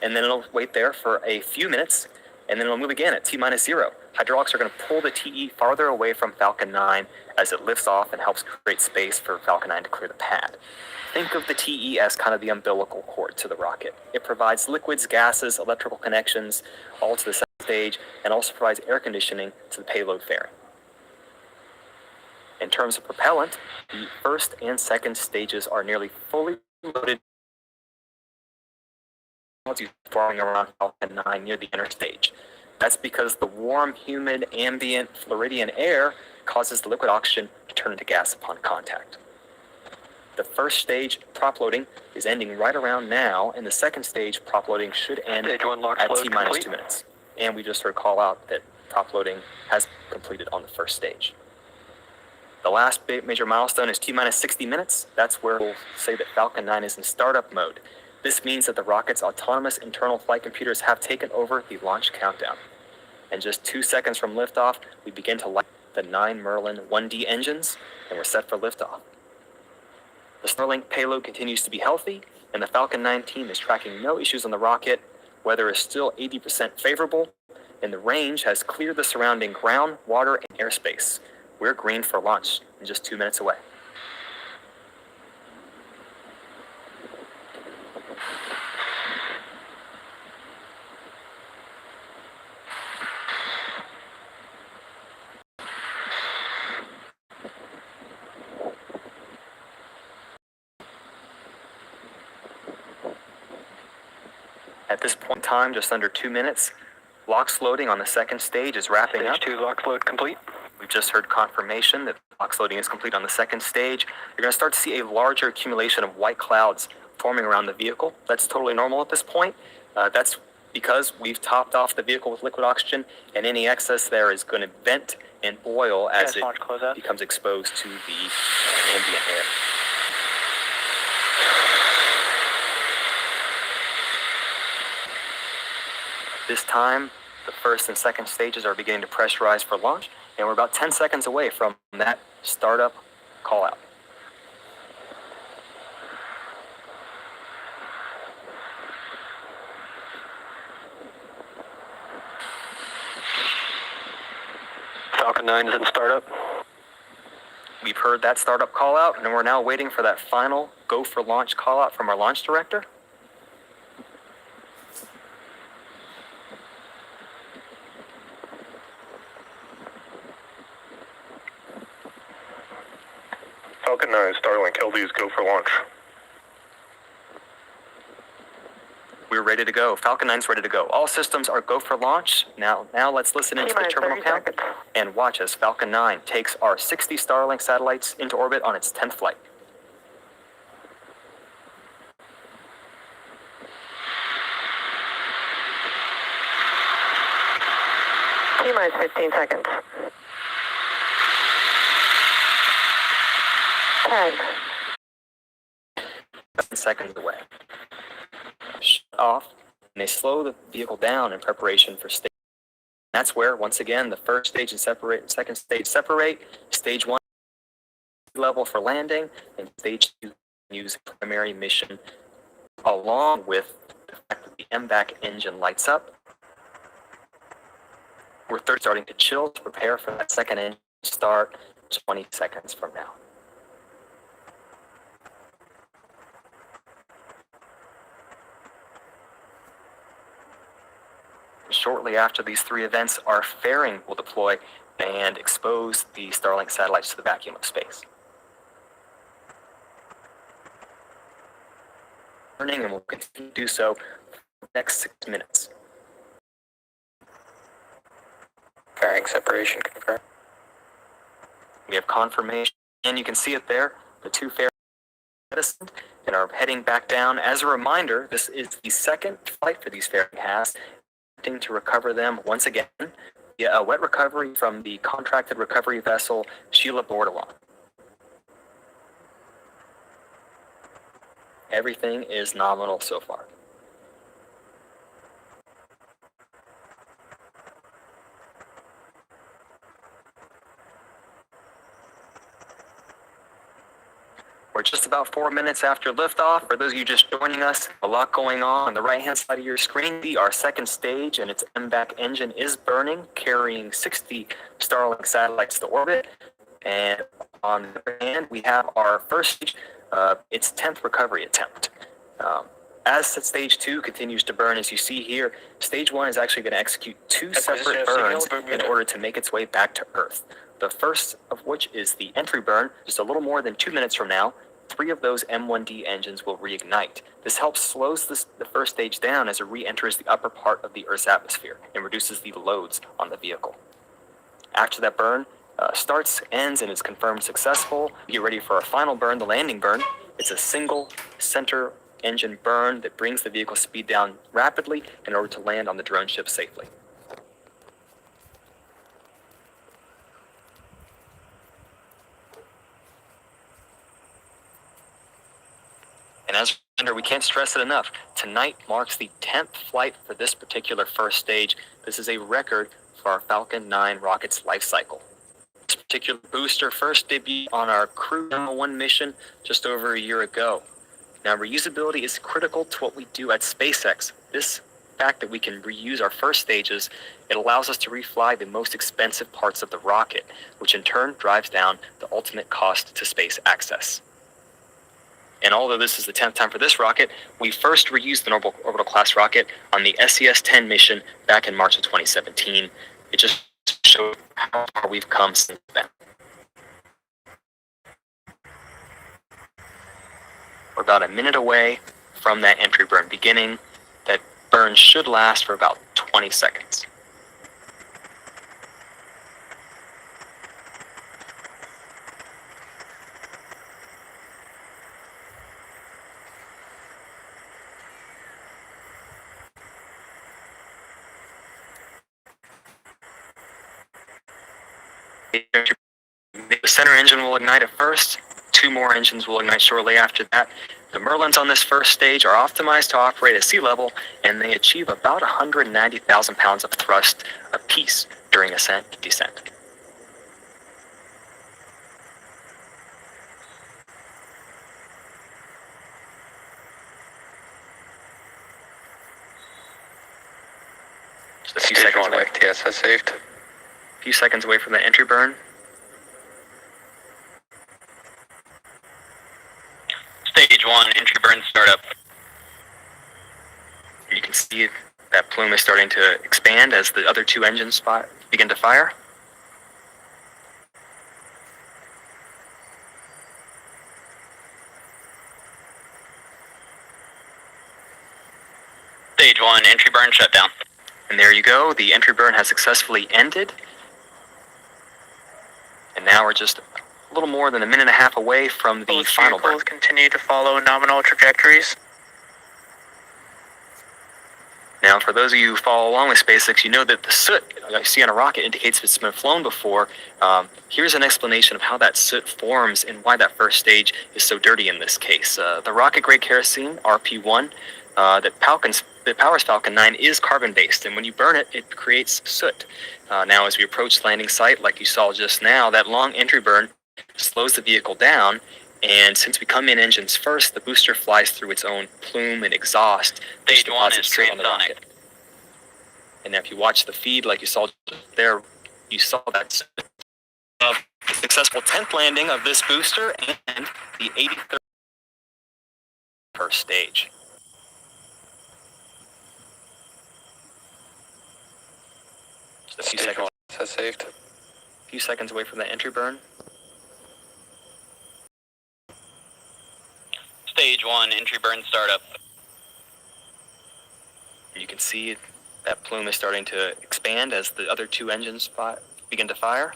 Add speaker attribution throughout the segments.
Speaker 1: and then it'll wait there for a few minutes, and then it'll move again at T-0. Hydraulics are going to pull the TE farther away from Falcon 9 as it lifts off and helps create space for Falcon 9 to clear the pad. Think of the TE as kind of the umbilical cord to the rocket. It provides liquids, gases, electrical connections, all to the second stage, and also provides air conditioning to the payload fairing. In terms of propellant, the first and second stages are nearly fully loaded forming around Falcon 9 near the inner stage. That's because the warm, humid, ambient Floridian air causes the liquid oxygen to turn into gas upon contact. The first stage, prop loading, is ending right around now, and the second stage, prop loading, should end at T-minus 2 minutes. And we just heard call out that prop loading has completed on the first stage. The last major milestone is T-minus 60 minutes. That's where we'll say that Falcon 9 is in startup mode. This means that the rocket's autonomous internal flight computers have taken over the launch countdown. And just 2 seconds from liftoff, we begin to light the 9 Merlin 1D engines, and we're set for liftoff. The Starlink payload continues to be healthy, and the Falcon 9 team is tracking no issues on the rocket. Weather is still 80% favorable, and the range has cleared the surrounding ground, water, and airspace. We're green for launch in just 2 minutes away. At this point in time, just under 2 minutes, LOX loading on the second stage is wrapping up.
Speaker 2: Stage 2 LOX load complete.
Speaker 1: We've just heard confirmation that LOX loading is complete on the second stage. You're going to start to see a larger accumulation of white clouds forming around the vehicle. That's totally normal at this point. That's because we've topped off the vehicle with liquid oxygen, and any excess there is going to vent and boil as it becomes exposed to the ambient air. This time, the first and second stages are beginning to pressurize for launch, and we're about 10 seconds away from that startup call out.
Speaker 2: Falcon 9 is in startup.
Speaker 1: We've heard that startup call out, and we're now waiting for that final go for launch call out from our launch director.
Speaker 3: Falcon 9, Starlink, LDs go for launch.
Speaker 1: We're ready to go. Falcon 9's ready to go. All systems are go for launch. Now let's listen into the terminal count and watch as Falcon 9 takes our 60 Starlink satellites into orbit on its 10th flight.
Speaker 4: T-minus 15 seconds. 10.
Speaker 1: 7 seconds away. Shut off, and they slow the vehicle down in preparation for stage. That's where, once again, the first stage and second stage separate. Stage 1 level for landing, and stage 2 use primary mission, along with the fact that the MVAC engine lights up. We're starting to chill to prepare for that second engine start 20 seconds from now. Shortly after these three events, our fairing will deploy and expose the Starlink satellites to the vacuum of space. And we'll continue to do so for the next 6 minutes.
Speaker 2: Fairing separation confirmed.
Speaker 1: We have confirmation, and you can see it there, the two fairings and are heading back down. As a reminder, this is the second flight for these fairing halves, to recover them once again via a wet recovery from the contracted recovery vessel Sheila Bordelon. Everything is nominal so far. We're We're just about 4 minutes after liftoff. For those of you just joining us, a lot going on the right-hand side of your screen. Our second stage and its MVAC engine is burning, carrying 60 Starlink satellites to orbit. And on the other hand, we have our first stage, its 10th recovery attempt. As stage 2 continues to burn, as you see here, stage 1 is actually going to execute 2 separate burns in order to make its way back to Earth. The first of which is the entry burn. Just a little more than 2 minutes from now, 3 of those M1D engines will reignite. This helps slows the first stage down as it re-enters the upper part of the Earth's atmosphere and reduces the loads on the vehicle. After that burn starts, ends, and is confirmed successful, get ready for our final burn, the landing burn. It's a single center engine burn that brings the vehicle speed down rapidly in order to land on the drone ship safely. And as a reminder, we can't stress it enough, tonight marks the 10th flight for this particular first stage. This is a record for our Falcon 9 rocket's life cycle. This particular booster first debuted on our Crew Number 1 mission just over a year ago. Now, reusability is critical to what we do at SpaceX. This fact that we can reuse our first stages, it allows us to refly the most expensive parts of the rocket, which in turn drives down the ultimate cost to space access. And although this is the 10th time for this rocket, we first reused the orbital class rocket on the SES-10 mission back in March of 2017. It just shows how far we've come since then. We're about a minute away from that entry burn beginning. That burn should last for about 20 seconds. The center engine will ignite at first. 2 more engines will ignite shortly after that. The Merlins on this first stage are optimized to operate at sea level, and they achieve about 190,000 pounds of thrust apiece during ascent and descent. Just a few seconds away.
Speaker 2: TSS saved.
Speaker 1: A few seconds away from the entry burn.
Speaker 2: Stage 1, entry burn startup.
Speaker 1: You can see that plume is starting to expand as the other 2 engines begin to fire.
Speaker 2: Stage 1, entry burn shutdown.
Speaker 1: And there you go, the entry burn has successfully ended. And now we're just a little more than a minute and a half away from the
Speaker 2: Both
Speaker 1: final burn.
Speaker 2: vehicles continue to follow nominal trajectories.
Speaker 1: Now, for those of you who follow along with SpaceX, you know that the soot you see on a rocket indicates it's been flown before. Here's an explanation of how that soot forms and why that first stage is so dirty in this case. The rocket-grade kerosene, RP1, that powers Falcon 9 is carbon-based, and when you burn it, it creates soot. Now, as we approach landing site, like you saw just now, that long entry burn slows the vehicle down, and since we come in engines first, the booster flies through its own plume and exhaust, which deposits straight on the rocket. And now if you watch the feed, like you saw there, you saw that successful 10th landing of this booster and the 83rd first stage. Just a few seconds.
Speaker 2: Saved.
Speaker 1: A few seconds away from the entry burn.
Speaker 2: Stage 1, entry burn startup.
Speaker 1: You can see that plume is starting to expand as the other 2 engines begin to fire.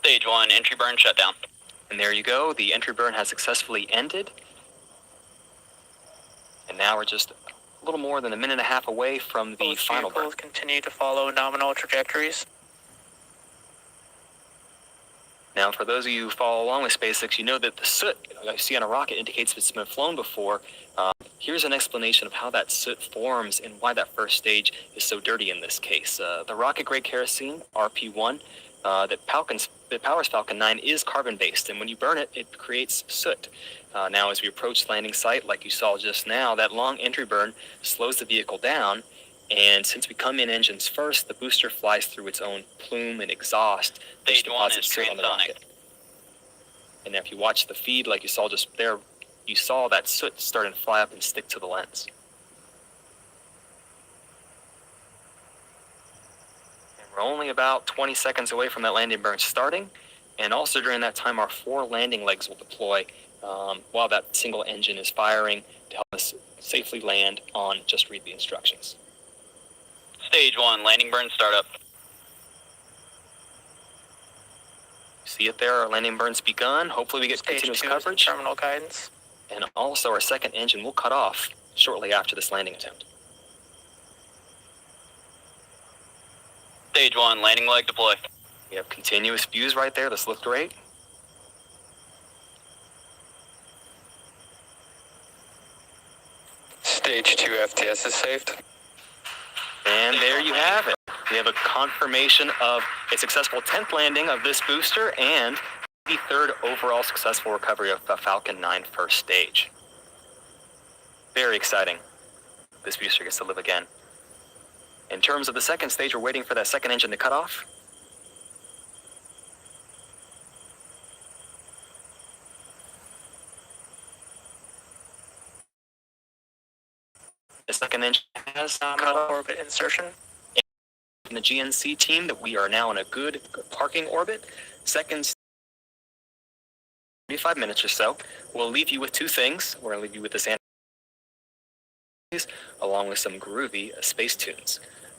Speaker 2: Stage 1, entry burn shutdown.
Speaker 1: And there you go, the entry burn has successfully ended. And now we're just a little more than a minute and a half away from the
Speaker 2: Both
Speaker 1: final burn.
Speaker 2: vehicles continue to follow nominal trajectories.
Speaker 1: Now, for those of you who follow along with SpaceX, you know that the soot you see on a rocket indicates it's been flown before. Here's an explanation of how that soot forms and why that first stage is so dirty in this case. The rocket-grade kerosene, RP1, that powers Falcon 9 is carbon-based, and when you burn it, it creates soot. Now, as we approach the landing site, like you saw just now, that long entry burn slows the vehicle down, and since we come in engines first, the booster flies through its own plume and exhaust, which
Speaker 2: Stage 1 is
Speaker 1: deposits soot on the
Speaker 2: transonic.
Speaker 1: rocket. And if you watch the feed, like you saw just there, you saw that soot starting to fly up and stick to the lens. And we're only about 20 seconds away from that landing burn starting, and also during that time, our 4 landing legs will deploy while that single engine is firing to help us safely land on Just Read the Instructions.
Speaker 2: Stage 1, landing burn startup.
Speaker 1: See it there, our landing burn's begun. Hopefully we get
Speaker 2: Stage
Speaker 1: continuous
Speaker 2: 2
Speaker 1: coverage.
Speaker 2: terminal guidance.
Speaker 1: And also our second engine will cut off shortly after this landing attempt.
Speaker 2: Stage 1, landing leg deploy.
Speaker 1: We have continuous views right there. This looked great.
Speaker 2: Stage 2 FTS is saved.
Speaker 1: And there you have it. We have a confirmation of a successful 10th landing of this booster and the 3rd overall successful recovery of the Falcon 9 first stage. Very exciting. This booster gets to live again. In terms of the second stage, we're waiting for that second engine to cut off. The second engine has cut off.
Speaker 2: Orbit insertion.
Speaker 1: In the GNC team that we are now in a good parking orbit. Second 35 minutes or so. We'll leave you with 2 things. We're going to leave you with this along with some groovy space tunes.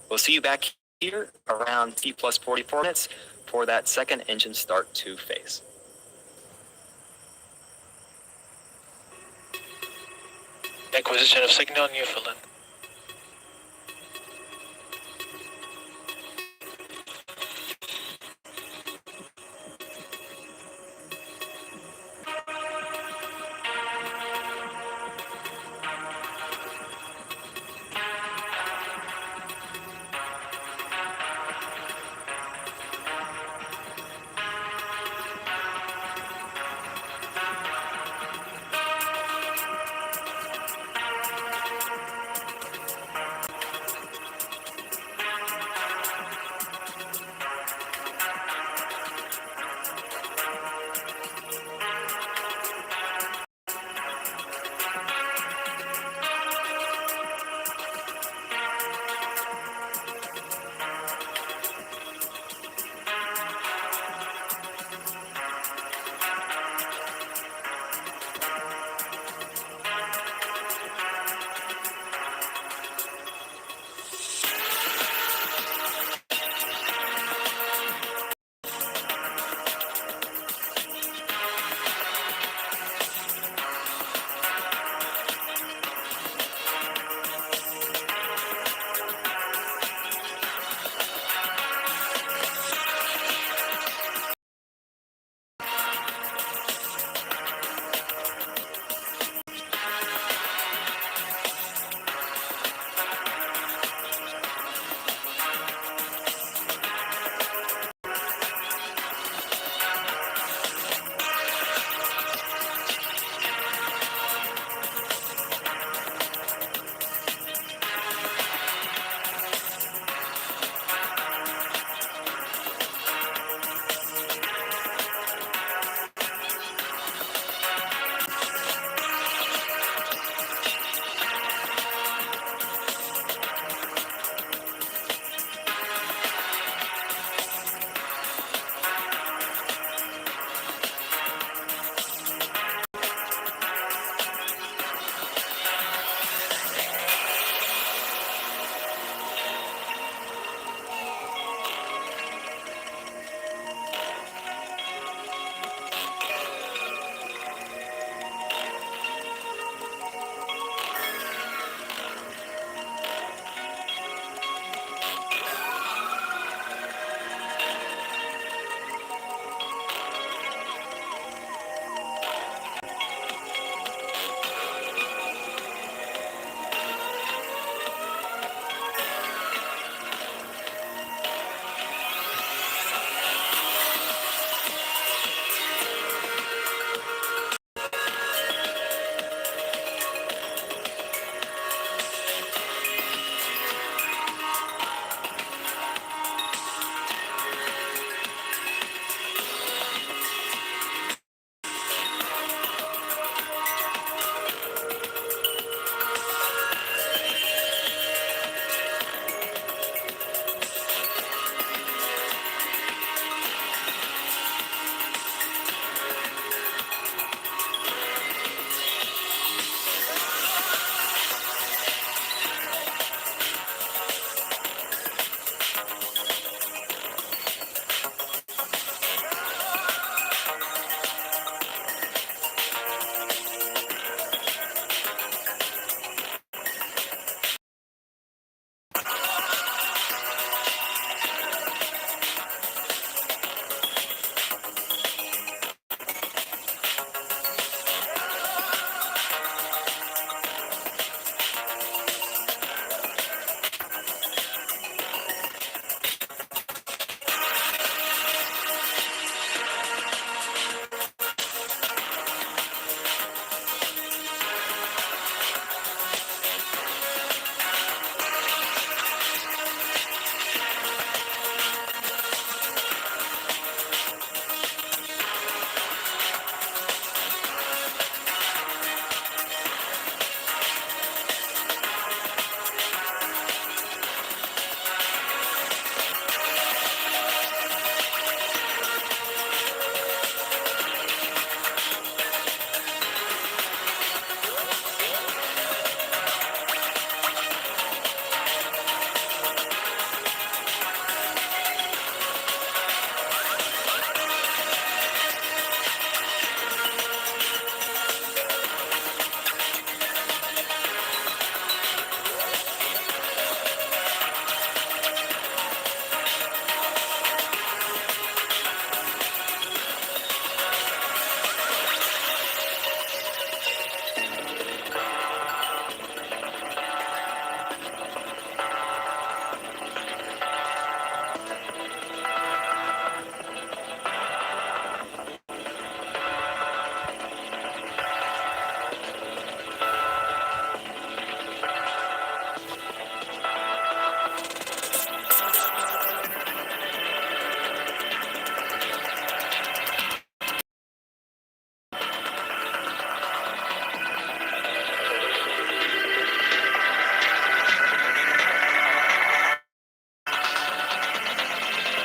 Speaker 1: We'll see you back here around T plus 44 minutes for that second engine start 2 phase.
Speaker 2: Acquisition of signal Newfoundland.